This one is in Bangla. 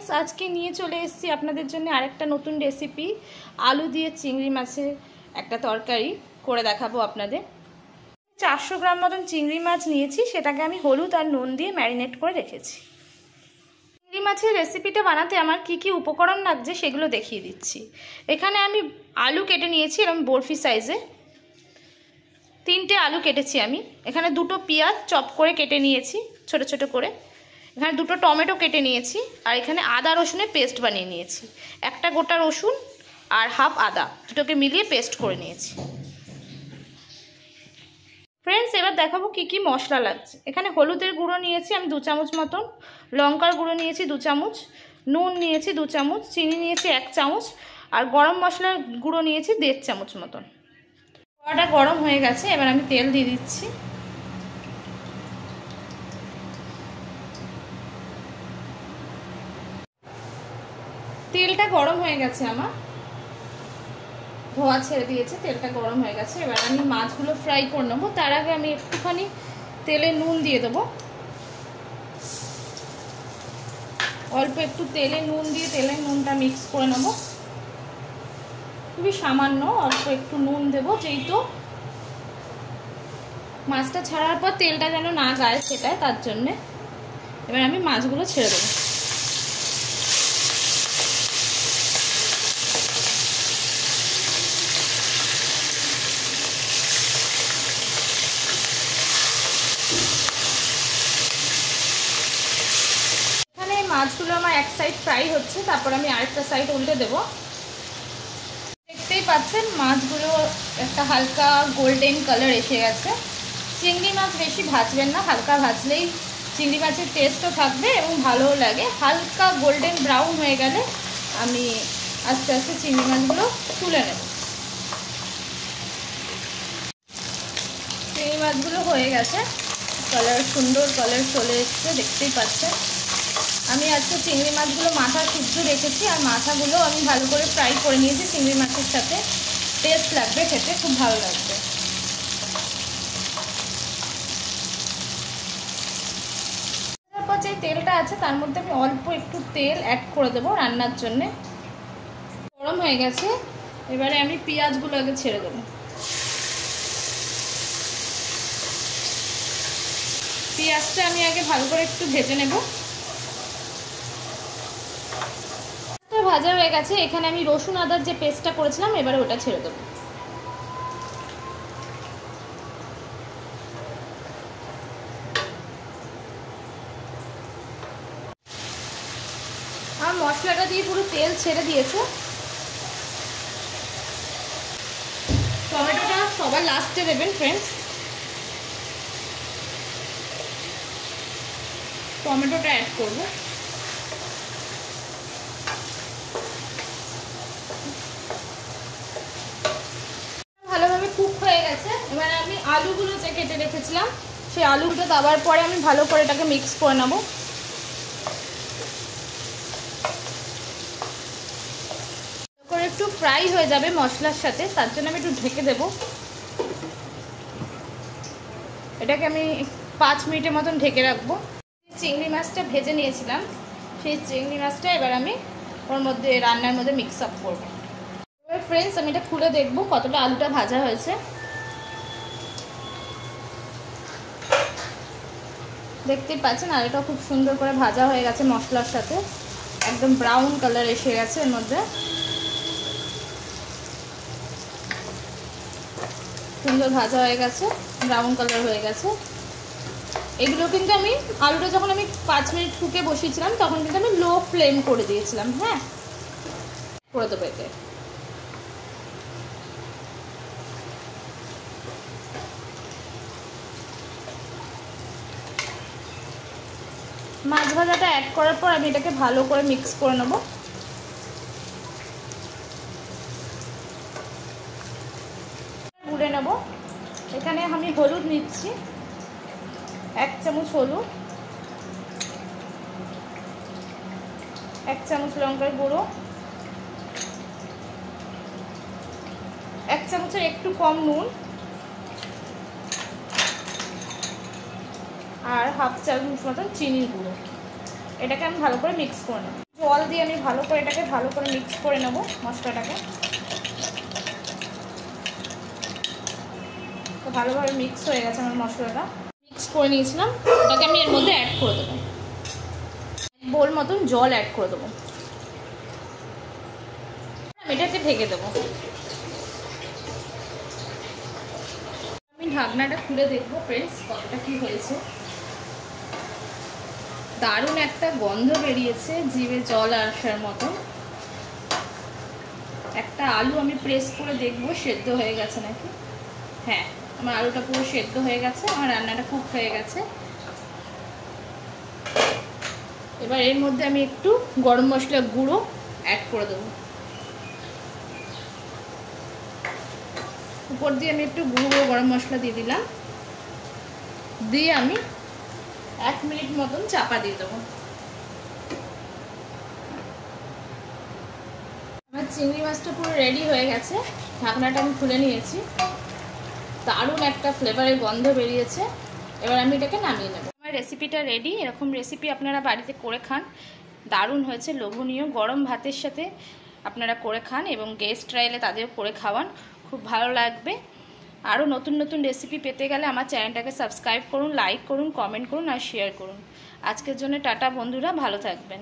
फ्रेंड्स आज के নিয়ে চলে এসেছি আপনাদের জন্য আরেকটা নতুন রেসিপি আলু দিয়ে চিংড়ি মাছের একটা তরকারি করে দেখাবো আপনাদের 400 গ্রাম মতন চিংড়ি মাছ নিয়েছি সেটাকে আমি হলুদ আর নুন দিয়ে ম্যারিনেট করে রেখেছি চিংড়ি মাছের রেসিপিটা বানাতে আমার কি কি উপকরণ লাগছে সেগুলো দেখিয়ে দিচ্ছি এখানে আমি আলু কেটে নিয়েছি এরকম বরফি সাইজে তিনটে আলু কেটেছি আমি এখানে দুটো পেঁয়াজ চপ করে কেটে নিয়েছি ছোট ছোট করে এখানে দুটো টমেটো কেটে নিয়েছি আর এখানে আদা রসুনের পেস্ট বানিয়ে নিয়েছি একটা গোটা রসুন আর হাফ আদা দুটোকে মিলিয়ে পেস্ট করে নিয়েছি फ्रेंड्स এবার দেখাবো কি কি মশলা লাগছে এখানে হলুদের গুঁড়ো নিয়েছি আমি 2 চামচ মতন লঙ্কার গুঁড়ো নিয়েছি 2 চামচ নুন নিয়েছি 2 চামচ চিনি নিয়েছি 1 চামচ আর গরম মশলার গুঁড়ো নিয়েছি 1.5 চামচ মতন কড়াটা গরম হয়ে গেছে এবার আমি তেল দিয়ে দিচ্ছি তেলটা গরম হয়ে গেছে আমার ধোয়া ছেড়ে দিয়েছে তেলটা গরম হয়ে গেছে এবার আমি মাছগুলো ফ্রাই করে নেব তার আগে আমি একটুখানি তেলে নুন দিয়ে দেব অল্প একটু তেলে নুন দিয়ে তেলে নুনটা মিক্স করে নেব খুবই সামান্য অল্প একটু নুন দেব যেহেতু মাছটা ছাড়ার পর তেলটা যেন না গায়ে সেটাই তার জন্য এবার আমি মাছগুলো ছেড়ে দেব মাছগুলো আমার এক সাইড ফ্রাই হচ্ছে তারপর আমি আরেকটা সাইড উল্টে দেব দেখতেই পাচ্ছেন মাছগুলো একটা হালকা গোল্ডেন কালার এসে গেছে চিংড়ি মাছ বেশি ভাজবেন না হালকা ভাজলেই চিংড়ি মাছের টেস্টও থাকবে এবং ভালোও লাগে হালকা গোল্ডেন ব্রাউন হয়ে গেলে আমি আস্তে আস্তে চিংড়ি মাছগুলো তুলে নেব চিংড়ি মাছগুলো হয়ে গেছে কালার সুন্দর কালার চলে এসছে দেখতেই পাচ্ছেন আমি আজকে চিংড়ি মাছগুলো মাথা সিদ্ধ রেখেছি আর মাথাগুলো আমি ভালো করে ফ্রাই করে নিয়েছি চিংড়ি মাছের সাথে টেস্ট লাগবে খেতে খুব ভালো লাগবে তারপর যে তেলটা আছে তার মধ্যে আমি অল্প একটু তেল অ্যাড করে দেবো রান্নার জন্য গরম হয়ে গেছে এবারে আমি পেঁয়াজগুলো আগে ছেড়ে দেবো পেঁয়াজটা আমি আগে ভালো করে একটু ভেজে নেব ভাজা হয়ে গেছে এখানে আমি রসুন আদার যে পেস্টটা করেছিলাম এবারে ওটা ছেড়ে দেবো আর মশলাটা দিয়ে পুরো তেল ছেড়ে দিয়েছে টমেটোটা সবার লাস্টে দেবেন ফ্রেন্ডস টমেটোটা অ্যাড করবো কুক হয়ে গেছে এবারে আমি আলুগুলো যে কেটে রেখেছিলাম সেই আলুগুলো দেওয়ার পরে আমি ভালো করে এটাকে মিক্স করে নেব করে একটু ফ্রাই হয়ে যাবে মশলার সাথে তার জন্য আমি একটু ঢেকে দেব এটাকে আমি 5 মিনিটের মতন ঢেকে রাখবো চিংড়ি মাছটা ভেজে নিয়েছিলাম সেই চিংড়ি মাছটা এবার আমি ওর মধ্যে রান্নার মধ্যে মিক্স আপ করবো फ्रेंड्स আমি এটা খুলে দেখব কতটা আলুটা ভাজা হয়েছে দেখতেই পাচ্ছেন আলুটা খুব সুন্দর করে ভাজা হয়ে গেছে মশলার সাথে একদম ব্রাউন কালার এসে গেছে এর মধ্যে সুন্দর ভাজা হয়ে গেছে ব্রাউন কালার হয়ে গেছে এগুলো কিন্তু আমি আলুটা যখন আমি 5 মিনিট ফুটে বসিয়েছিলাম তখন কিন্তু আমি লো ফ্লেম করে দিয়েছিলাম হ্যাঁ করে দেবো এতে মাছ ভাজাটা অ্যাড করার পর আমি এটাকে ভালো করে মিক্স করে নেব গুঁড়ে নেব এখানে আমি হলুদ নিচ্ছি 1 চামচ হলুদ 1 চামচ লঙ্কার গুঁড়ো 1 চামচের একটু কম নুন আর হাফ চামচ মতন চিনির গুঁড়ো এটাকে আমি ভালো করে মিক্স করে নেব জল দিয়ে আমি ভালো করে এটাকে ভালো করে মিক্স করে নেব মশলাটাকে। তো ভালোভাবে মিক্স হয়ে গেছে আমার মশলাটা, মিক্স করে নিয়েছিলাম। ওটাকে আমি এর মধ্যে অ্যাড করে দেবো, বোল মতন জল অ্যাড করে দেবো। এটাকে ঢেকে দেবো। আমি ঢাকনাটা খুলে দেখবো ফ্রেন্ডস কতটা কি হয়েছে। দারুণ একটা গন্ধ বেরিয়েছে, জিভে জল আসার মতো। একটা আলু আমি প্রেস করে দেখবো সেদ্ধ হয়ে গেছে নাকি। হ্যাঁ, আমার আলুটা পুরো সেদ্ধ হয়ে গেছে, আমার রান্নাটা কুক হয়ে গেছে। এবার এর মধ্যে আমি একটু গরম মশলা গুঁড়ো অ্যাড করে দেবো। উপর দিয়ে আমি একটু গুঁড়ো গরম মশলা দিয়ে দিলাম, দিয়ে আমি 1 মিনিট মতন চাপা দিয়ে দেবো। আমার চিংড়ি মাছটা পুরো রেডি হয়ে গেছে। ঢাকনাটা আমি খুলে নিয়েছি, দারুণ একটা ফ্লেভারের গন্ধ বেরিয়েছে। এবার আমি এটাকে নামিয়ে নেব। আমার রেসিপিটা রেডি। এরকম রেসিপি আপনারা বাড়িতে করে খান, দারুণ হয়েছে, লোভনীয়। গরম ভাতের সাথে আপনারা করে খান এবং গেস্টরা এলে তাদেরও করে খাওয়ান, খুব ভালো লাগবে। আরও নতুন নতুন রেসিপি পেতে গেলে আমার চ্যানেলটাকে সাবস্ক্রাইব করুন, লাইক করুন, কমেন্ট করুন আর শেয়ার করুন। আজকের জন্য টাটা বন্ধুরা, ভালো থাকবেন।